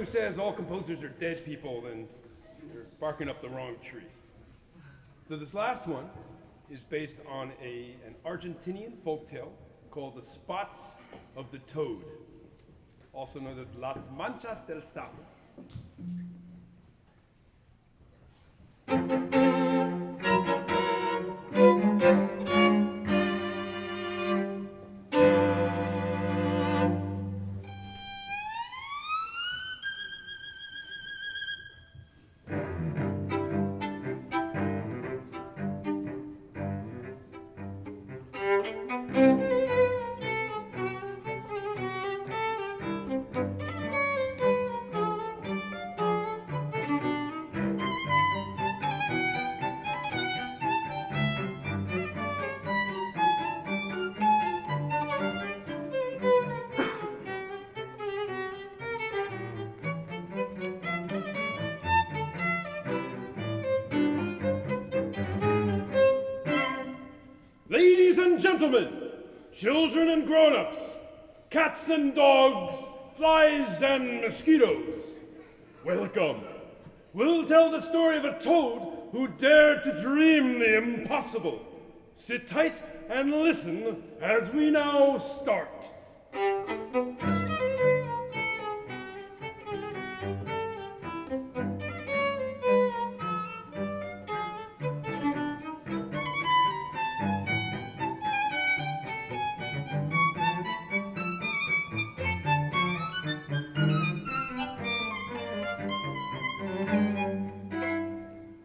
who says all composers are dead people, then you're barking up the wrong tree. So this last one is based on an Argentinian folktale called The Spots of the Toad, also known as Las Manchas del Sapo. Ladies and gentlemen, children and grown-ups, cats and dogs, flies and mosquitoes, welcome. We'll tell the story of a toad who dared to dream the impossible. Sit tight and listen as we now start.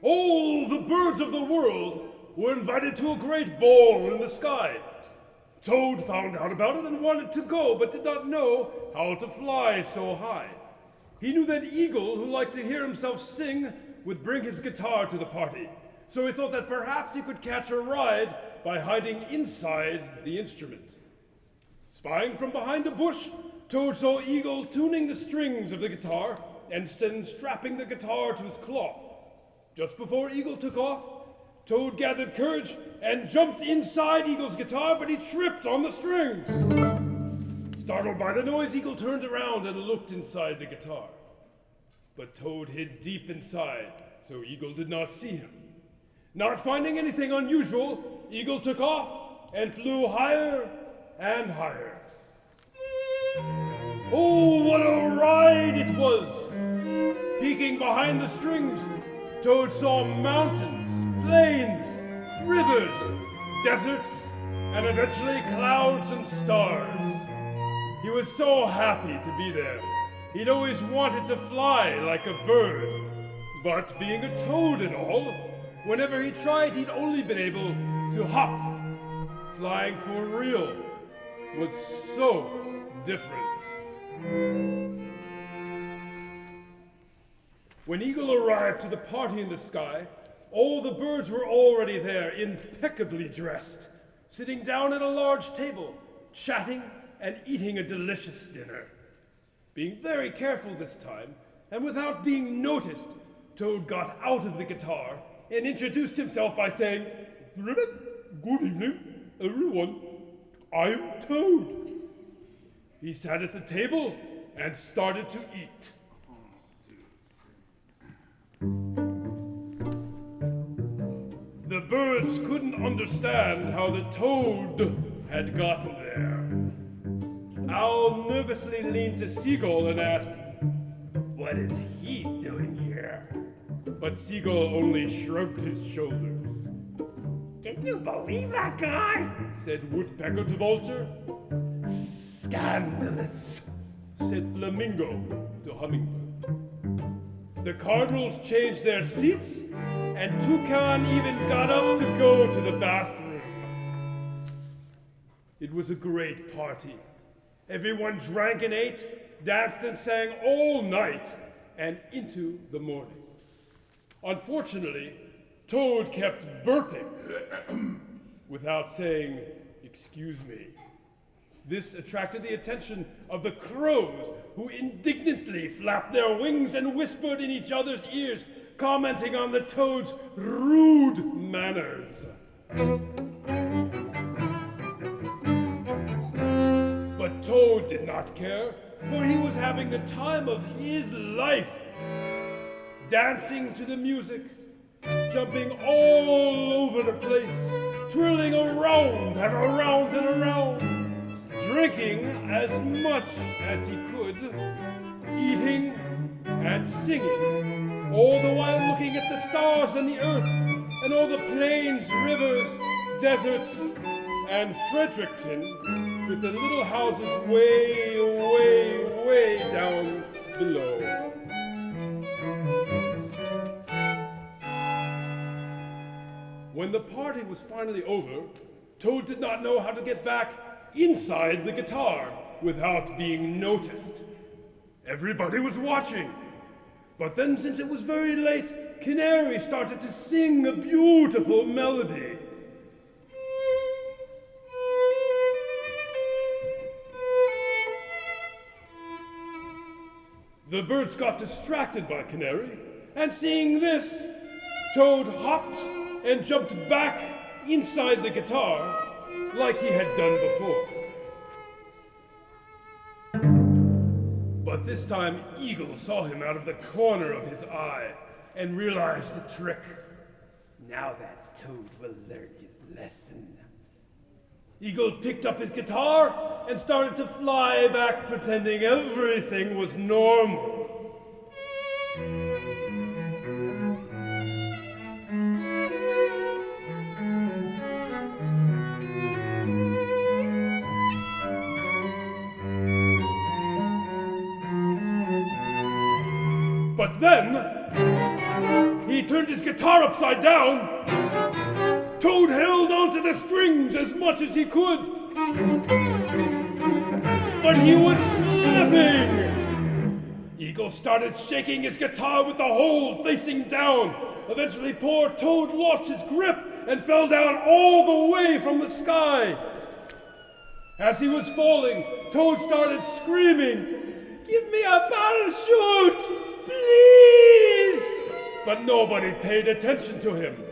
All the birds of the world were invited to a great ball in the sky. Toad found out about it and wanted to go, but did not know how to fly so high. He knew that Eagle, who liked to hear himself sing, would bring his guitar to the party. So he thought that perhaps he could catch a ride by hiding inside the instrument. Spying from behind a bush, Toad saw Eagle tuning the strings of the guitar and then strapping the guitar to his claw. Just before Eagle took off, Toad gathered courage and jumped inside Eagle's guitar, but he tripped on the strings. Startled by the noise, Eagle turned around and looked inside the guitar. But Toad hid deep inside, so Eagle did not see him. Not finding anything unusual, Eagle took off and flew higher and higher. Oh, what a ride it was! Peeking behind the strings, Toad saw mountains, plains, rivers, deserts, and eventually clouds and stars. He was so happy to be there. He'd always wanted to fly like a bird. But being a toad and all, whenever he tried, he'd only been able to hop. Flying for real was so different. When Eagle arrived to the party in the sky, all the birds were already there, impeccably dressed, sitting down at a large table, chatting and eating a delicious dinner. Being very careful this time, and without being noticed, Toad got out of the guitar and introduced himself by saying, "Good evening, everyone. I'm Toad." He sat at the table and started to eat. The birds couldn't understand how the toad had gotten there. Owl nervously leaned to Seagull and asked, "What is he doing here?" But Seagull only shrugged his shoulders. "Can you believe that guy?" said Woodpecker to Vulture. "Scandalous," said Flamingo to Hummingbird. The cardinals changed their seats, and Toucan even got up to go to the bathroom. It was a great party. Everyone drank and ate, danced and sang all night and into the morning. Unfortunately, Toad kept burping without saying, "Excuse me." This attracted the attention of the crows, who indignantly flapped their wings and whispered in each other's ears, commenting on the toad's rude manners. But Toad did not care. for he was having the time of his life, dancing to the music, jumping all over the place, twirling around and around and around, drinking as much as he could, eating and singing, all the while looking at the stars and the earth and all the plains, rivers, deserts, and Fredericton with the little houses way, way, way down below. When the party was finally over, Toad did not know how to get back inside the guitar without being noticed. Everybody was watching. But then, since it was very late, Canary started to sing a beautiful melody. The birds got distracted by Canary, and seeing this, Toad hopped and jumped back inside the guitar like he had done before. But this time, Eagle saw him out of the corner of his eye and realized the trick. Now that Toad will learn his lesson. Eagle picked up his guitar and started to fly back, pretending everything was normal. But then, he turned his guitar upside down. Toad held onto the strings as much as he could. But he was slipping. Eagle started shaking his guitar with the hole facing down. Eventually, poor Toad lost his grip and fell down all the way from the sky. As he was falling, Toad started screaming, "Give me a parachute! Please!" But nobody paid attention to him.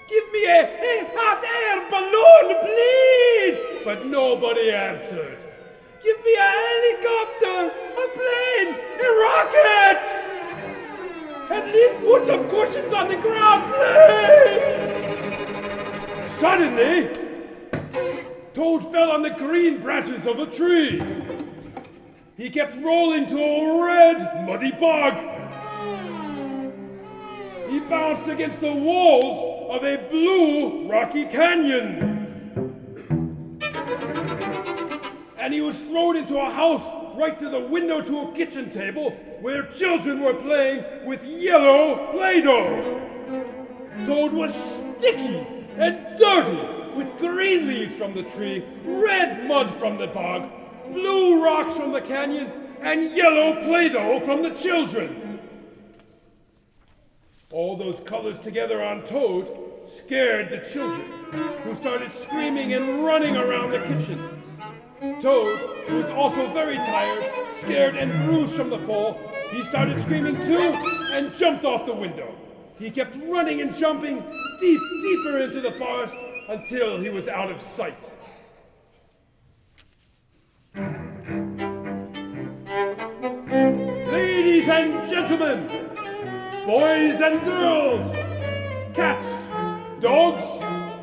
"Give me a hot air balloon, please!" But nobody answered. "Give me a helicopter, a plane, a rocket! At least put some cushions on the ground, please!" Suddenly, Toad fell on the green branches of a tree. He kept rolling to a red, muddy bog. He bounced against the walls of a blue, rocky canyon. And he was thrown into a house right through the window to a kitchen table where children were playing with yellow Play-Doh. Toad was sticky and dirty with green leaves from the tree, red mud from the bog, blue rocks from the canyon, and yellow Play-Doh from the children. All those colors together on Toad scared the children, who started screaming and running around the kitchen. Toad, who was also very tired, scared, and bruised from the fall, he started screaming too and jumped off the window. He kept running and jumping deeper into the forest until he was out of sight. Ladies and gentlemen, boys and girls, cats, dogs,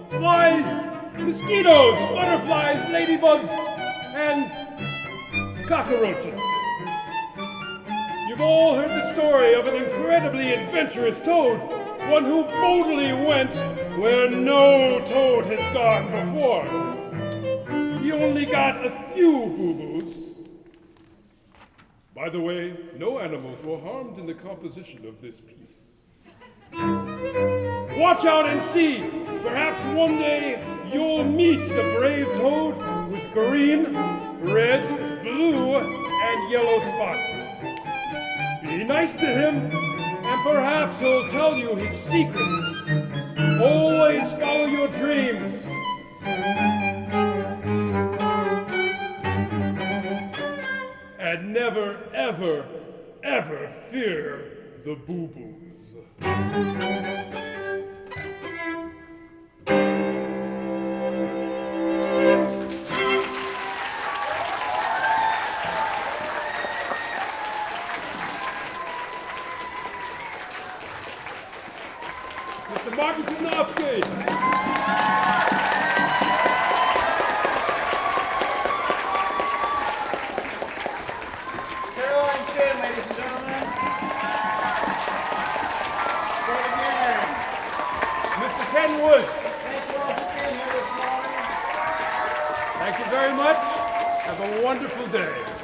flies, mosquitoes, butterflies, ladybugs, and cockroaches. You've all heard the story of an incredibly adventurous toad, one who boldly went where no toad has gone before. He only got a few boo-boos. By the way, no animals were harmed in the composition of this piece. Watch out and see! Perhaps one day you'll meet the brave toad with green, red, blue, and yellow spots. Be nice to him, and perhaps he'll tell you his secret. Always follow your dreams. And never, ever, ever fear the boo-boos. Mr. Martin Kutnowski. Caroline Chin, ladies and gentlemen. Great again. Mr. Ken Woods. Thank you all for being here this morning. Thank you very much. Have a wonderful day.